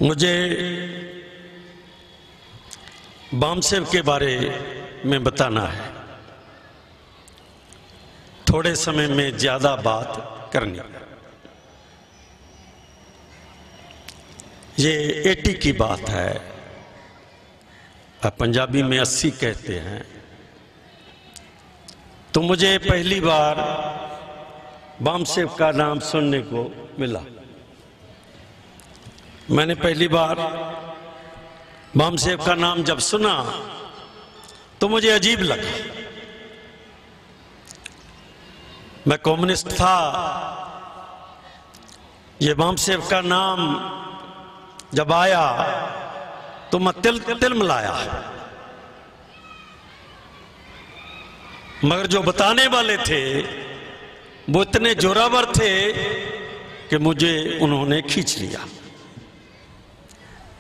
मुझे बामसेव के बारे में बताना है। थोड़े समय में ज्यादा बात करनी है। ये 80 की बात है, पंजाबी में 80 कहते हैं। तो मुझे पहली बार बामसेव का नाम सुनने को मिला। मैंने पहली बार बामसेव का नाम जब सुना तो मुझे अजीब लगा। मैं कम्युनिस्ट था, ये बामसेव का नाम जब आया तो मैं तिलमिलाया। मगर जो बताने वाले थे वो इतने जोरावर थे कि मुझे उन्होंने खींच लिया।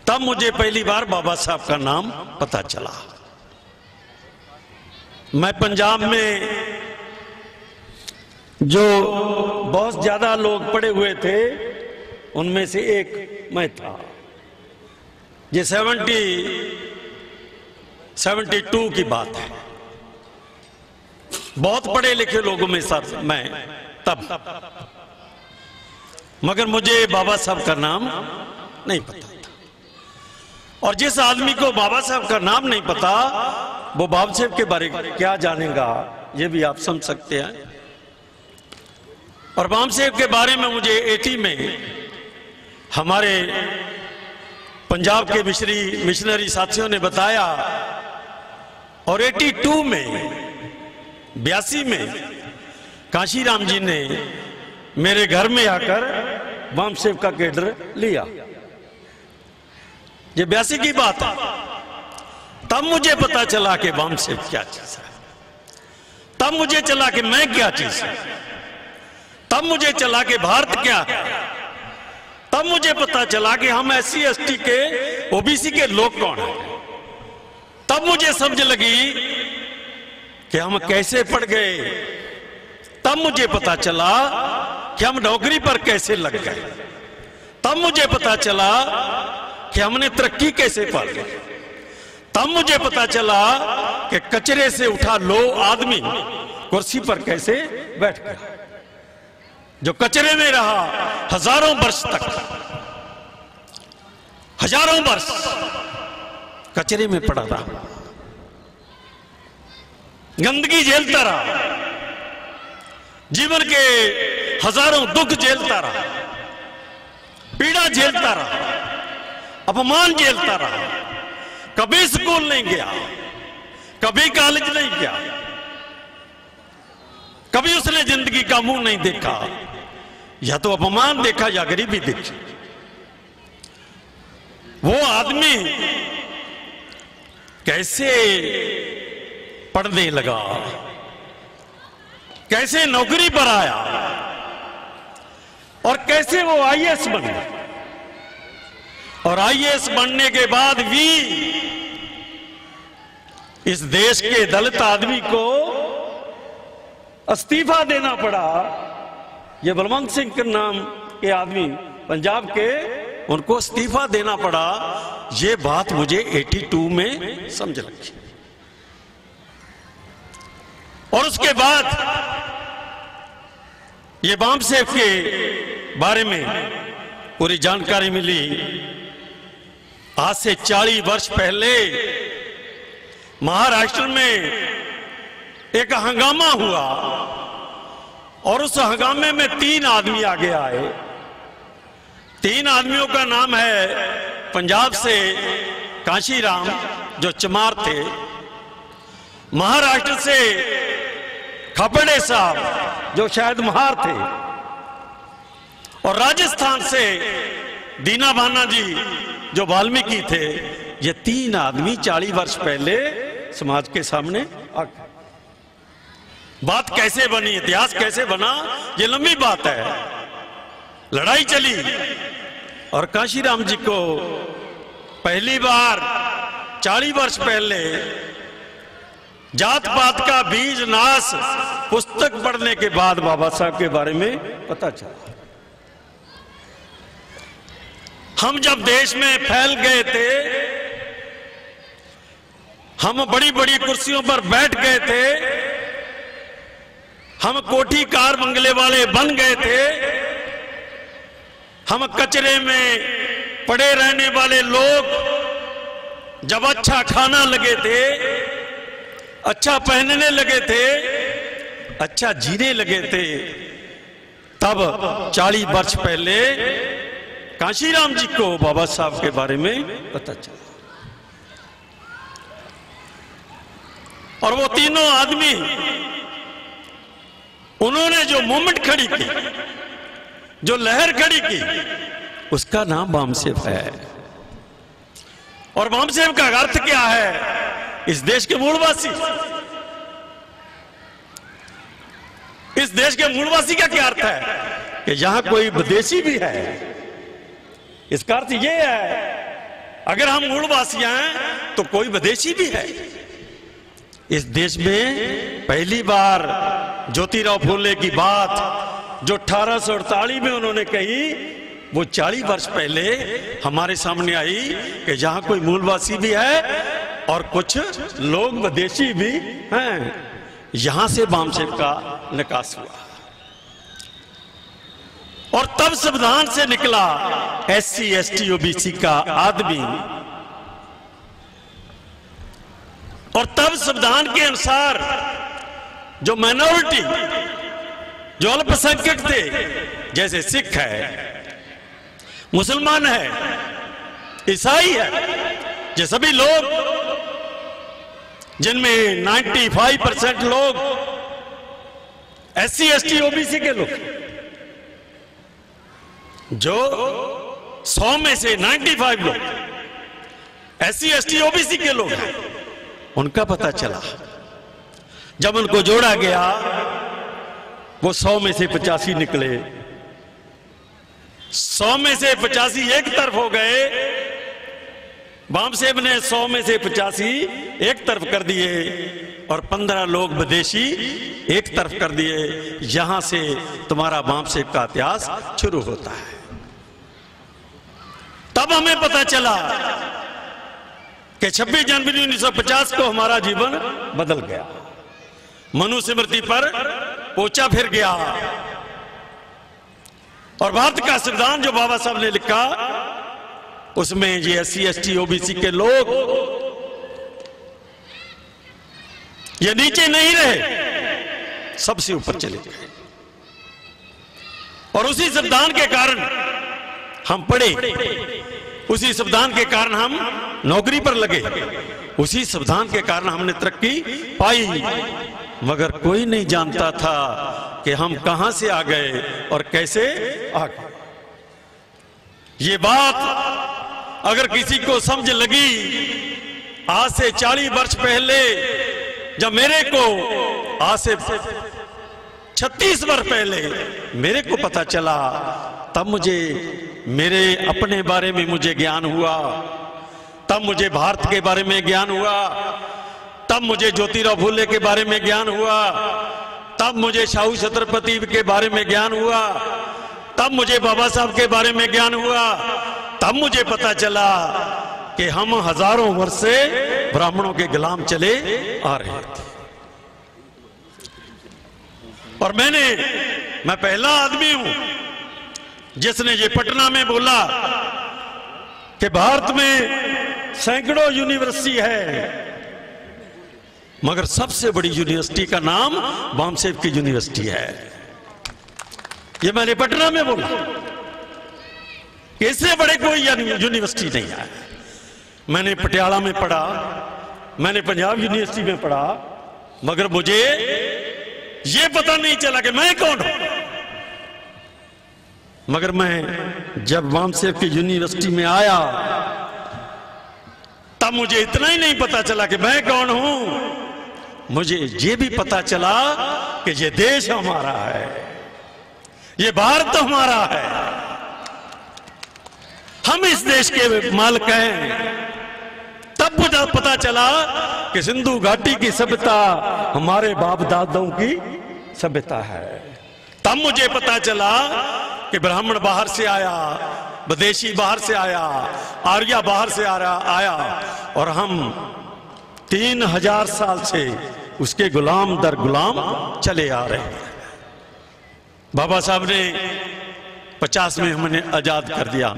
तब मुझे पहली बार बाबा साहब का नाम पता चला। मैं पंजाब में जो बहुत ज्यादा लोग पढ़े हुए थे उनमें से एक मैं था। ये 72 की बात है। बहुत पढ़े लिखे लोगों में सर मैं तब, मगर मुझे बाबा साहब का नाम नहीं पता था। और जिस आदमी को बाबा साहब का नाम नहीं पता वो बामसेव के बारे में क्या जानेगा, ये भी आप समझ सकते हैं। और बामसेव के बारे में मुझे 80 में हमारे पंजाब के मिशनरी साथियों ने बताया, और 82 में 82 में काशीराम जी ने मेरे घर में आकर बामसेव का केडर लिया। ये 82 की बात है। तब मुझे पता चला कि बामसेव क्या चीज है। तब मुझे चला कि मैं क्या चीज है। तब मुझे चला कि भारत क्या है। तब मुझे पता चला कि हम SC ST के OBC के लोग कौन हैं। तब मुझे समझ लगी कि हम कैसे पड़ गए। तब मुझे पता चला कि हम नौकरी पर कैसे लग गए। तब मुझे पता चला कि हमने तरक्की कैसे पा ली। तब मुझे पता चला कि कचरे से उठा लो आदमी कुर्सी पर कैसे बैठ गया। जो कचरे में रहा हजारों वर्ष तक, हजारों वर्ष कचरे में पड़ा रहा, गंदगी झेलता रहा, जीवन के हजारों दुख झेलता रहा, पीड़ा झेलता रहा, अपमान झेलता रहा। कभी स्कूल नहीं गया, कभी कॉलेज नहीं गया, कभी उसने जिंदगी का मुंह नहीं देखा। या तो अपमान देखा या गरीबी देखी। वो आदमी कैसे पढ़ने लगा, कैसे नौकरी पर आया, और कैसे वो IAS बन गया। और IAS बनने के बाद भी इस देश के दलित आदमी को इस्तीफा देना पड़ा। ये बलवंत सिंह के नाम के आदमी पंजाब के, उनको इस्तीफा देना पड़ा। ये बात मुझे 82 में समझ लगी। और उसके बाद ये बामसेव के बारे में पूरी जानकारी मिली। आज से 40 वर्ष पहले महाराष्ट्र में एक हंगामा हुआ, और उस हंगामे में 3 आदमी आगे आए। 3 आदमियों का नाम है पंजाब से काशीराम जो चमार थे, महाराष्ट्र से खपड़े साहब जो शायद महार थे, और राजस्थान से दीना भाना जी जो वाल्मीकि थे। ये 3 आदमी 40 वर्ष पहले समाज के सामने आ गए। बात कैसे बनी, इतिहास कैसे बना, ये लंबी बात है। लड़ाई चली और काशीराम जी को पहली बार 40 वर्ष पहले जात पात का बीज नाश पुस्तक पढ़ने के बाद बाबा साहब के बारे में पता चला। हम जब देश में फैल गए थे, हम बड़ी बड़ी कुर्सियों पर बैठ गए थे, हम कोठी कार बंगले वाले बन गए थे, हम कचरे में पड़े रहने वाले लोग जब अच्छा खाना लगे थे, अच्छा पहनने लगे थे, अच्छा जीने लगे थे, तब 40 वर्ष पहले कांशीराम जी को बाबा साहब के बारे में पता चला। और वो तीनों आदमी, उन्होंने जो मूवमेंट खड़ी की, जो लहर खड़ी की, उसका नाम वामसेव है। और वामसेव का अर्थ क्या है? इस देश के मूलवासी। इस देश के मूलवासी का क्या अर्थ है? कि यहां कोई विदेशी भी है। इसका अर्थ यह है, अगर हम मूलवासी हैं तो कोई विदेशी भी है। इस देश में पहली बार ज्योतिराव फूले की बात जो 1848 में उन्होंने कही, वो 40 वर्ष पहले हमारे सामने आई कि जहां कोई मूलवासी भी है और कुछ लोग विदेशी भी हैं। यहां से वामसेव का निकास हुआ और तब संविधान से निकला SC ST OBC का आदमी। और तब संविधान के अनुसार जो माइनॉरिटी, जो अल्पसंख्यक थे, जैसे सिख है, मुसलमान है, ईसाई है, ये सभी लोग, जिनमें 95% लोग SC ST OBC के लोग, जो 100 में से 95 लोग SC ST OBC के लोग हैं, उनका पता चला। जब उनको जोड़ा गया, वो 100 में से 85 निकले। 100 में से 85 एक तरफ हो गए। वामसेव ने 100 में से 85 एक तरफ कर दिए और 15 लोग विदेशी एक तरफ कर दिए। यहां से तुम्हारा वामसेव का इतिहास शुरू होता है। तब हमें पता चला कि 26 जनवरी 1950 को हमारा जीवन बदल गया। मनुस्मृति पर पोचा फिर गया और भारत का संविधान जो बाबा साहब ने लिखा, उसमें ये SC ST OBC के लोग ये नीचे नहीं रहे, सबसे ऊपर चले गए। और उसी संविधान के कारण हम पढ़े, उसी संविधान के कारण हम नौकरी पर लगे, उसी संविधान के कारण हमने तरक्की पाई। मगर कोई नहीं जानता था कि हम कहां से आ गए और कैसे आ गए। ये बात अगर किसी को समझ लगी, आज से 40 वर्ष पहले जब मेरे को, आज से 36 वर्ष पहले मेरे को पता चला, तब मुझे मेरे अपने बारे में मुझे ज्ञान हुआ, तब मुझे भारत के बारे में ज्ञान हुआ, तब मुझे ज्योतिराव फूले के बारे में ज्ञान हुआ, तब मुझे शाहू छत्रपति के बारे में ज्ञान हुआ, तब मुझे बाबा साहब के बारे में ज्ञान हुआ। तब मुझे पता चला कि हम हजारों वर्ष से ब्राह्मणों के गुलाम चले आ रहे थे। और मैं पहला आदमी हूं जिसने ये पटना में बोला कि भारत में सैकड़ों यूनिवर्सिटी है, मगर सबसे बड़ी यूनिवर्सिटी का नाम वामसेव की यूनिवर्सिटी है। ये मैंने पटना में बोला कि इससे बड़े कोई यूनिवर्सिटी नहीं है। मैंने पटियाला में पढ़ा, मैंने पंजाब यूनिवर्सिटी में पढ़ा, मगर मुझे ये पता नहीं चला कि मैं कौन हूं। मगर मैं जब वामसेव की यूनिवर्सिटी में आया, तब मुझे इतना ही नहीं पता चला कि मैं कौन हूं, मुझे ये भी पता चला कि ये देश हमारा है, ये भारत हमारा है, हम इस देश के मालिक हैं। तब मुझे पता चला कि सिंधु घाटी की सभ्यता हमारे बाप दादाओं की सभ्यता है। तब मुझे पता चला कि ब्राह्मण बाहर से आया, विदेशी बाहर से आया, आर्या बाहर से आया और हम 3000 साल से उसके गुलाम दर गुलाम चले आ रहे हैं। बाबा साहब ने 50 में हमने आजाद कर दिया।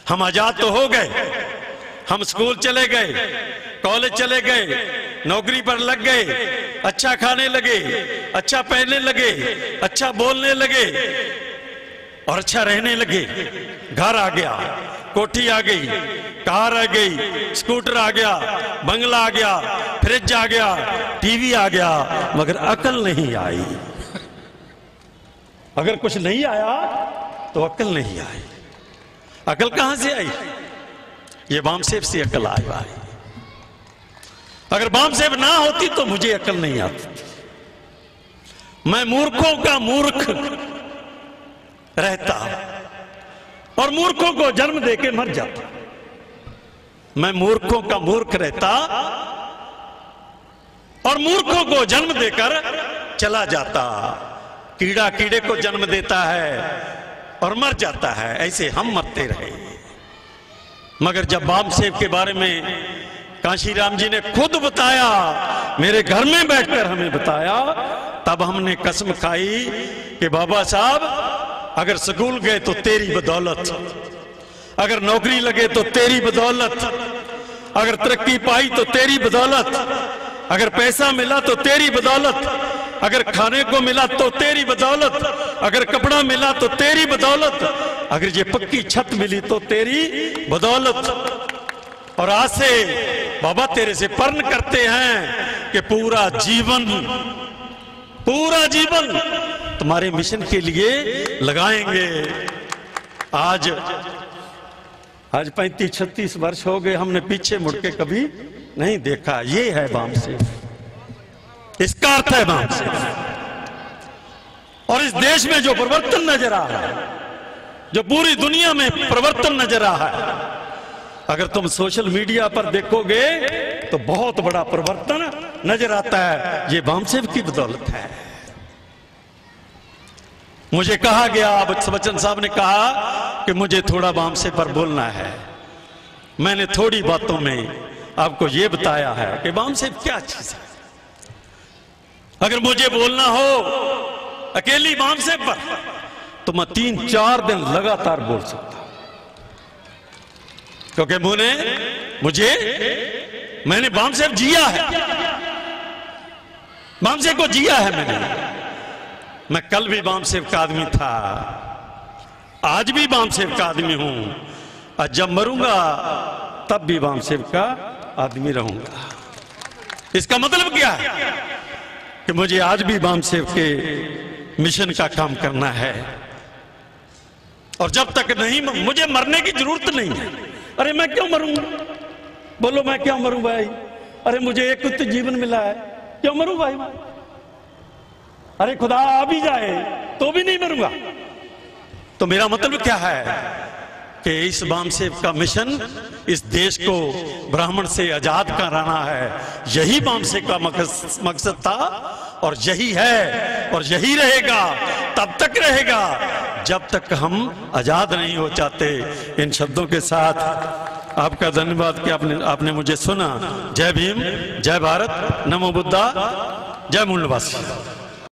हम आजाद तो हो गए, हम स्कूल चले गए, कॉलेज चले गए, नौकरी पर लग गए, अच्छा खाने लगे, अच्छा पहनने लगे, अच्छा बोलने लगे और अच्छा रहने लगे। घर आ गया, कोठी आ गई, कार आ गई, स्कूटर आ गया, बंगला आ गया, फ्रिज आ गया, टीवी आ गया, मगर अकल नहीं आई। अगर कुछ नहीं आया तो अकल नहीं आई। अकल कहां से आई? ये बामसेब से अकल आई भाई। अगर बामसेब ना होती तो मुझे अकल नहीं आती। मैं मूर्खों का मूर्ख रहता और मूर्खों को जन्म देके मर जाता। मैं मूर्खों का मूर्ख रहता और मूर्खों को जन्म देकर चला जाता। कीड़ा कीड़े को जन्म देता है और मर जाता है, ऐसे हम मरते रहे। मगर जब बामसेब के बारे में कांशीराम जी ने खुद बताया, मेरे घर में बैठकर हमें बताया, तब हमने कसम खाई कि बाबा साहब अगर स्कूल गए तो तेरी बदौलत, अगर नौकरी लगे तो तेरी बदौलत, अगर तरक्की पाई तो तेरी बदौलत, अगर पैसा मिला तो तेरी बदौलत, अगर खाने को मिला तो तेरी बदौलत, अगर कपड़ा मिला तो तेरी बदौलत, अगर ये पक्की छत मिली तो तेरी बदौलत। और आज से बाबा तेरे से प्रण करते हैं कि पूरा जीवन तुम्हारे मिशन के लिए लगाएंगे। आज 35-36 वर्ष हो गए, हमने पीछे मुड़ के कभी नहीं देखा। ये है बामसेब, इसका अर्थ है बामसेब। और इस देश में जो परिवर्तन नजर आ रहा है, जो पूरी दुनिया में परिवर्तन नजर आ रहा है, अगर तुम सोशल मीडिया पर देखोगे तो बहुत बड़ा परिवर्तन नजर आता है। ये बामसेब की बदौलत है। मुझे कहा गया, बच्चन साहब ने कहा कि मुझे थोड़ा बामसेब पर बोलना है। मैंने थोड़ी बातों में आपको यह बताया है कि बामसेब क्या चीज है। अगर मुझे बोलना हो अकेली बामसेब पर तो मैं 3-4 दिन लगातार बोल सकता हूं, क्योंकि मैंने बामसेब जिया है, बामसेब को जिया है मैंने। मैं कल भी बामसेब का आदमी था, आज भी बामसेब का आदमी हूं, और जब मरूंगा तब भी बामसेब का आदमी रहूंगा। इसका मतलब क्या है कि मुझे आज भी बामसेब के मिशन का काम करना है। और जब तक नहीं, मुझे मरने की जरूरत नहीं है। अरे मैं क्यों मरूंगा? बोलो मैं क्यों मरूं भाई? अरे मुझे एक तो जीवन मिला है, क्यों मरूं भाई? अरे खुदा आ भी जाए तो भी नहीं मरूंगा। तो मेरा मतलब क्या है कि इस बामसेब का मिशन इस देश को ब्राह्मण से आजाद कराना है। यही बामसेब का मकसद था और यही है और यही रहेगा, तब तक रहेगा जब तक हम आजाद नहीं हो जाते। इन शब्दों के साथ आपका धन्यवाद कि आपने मुझे सुना। जय भीम, जय भारत, नमो बुद्धा, जय मूलवासी।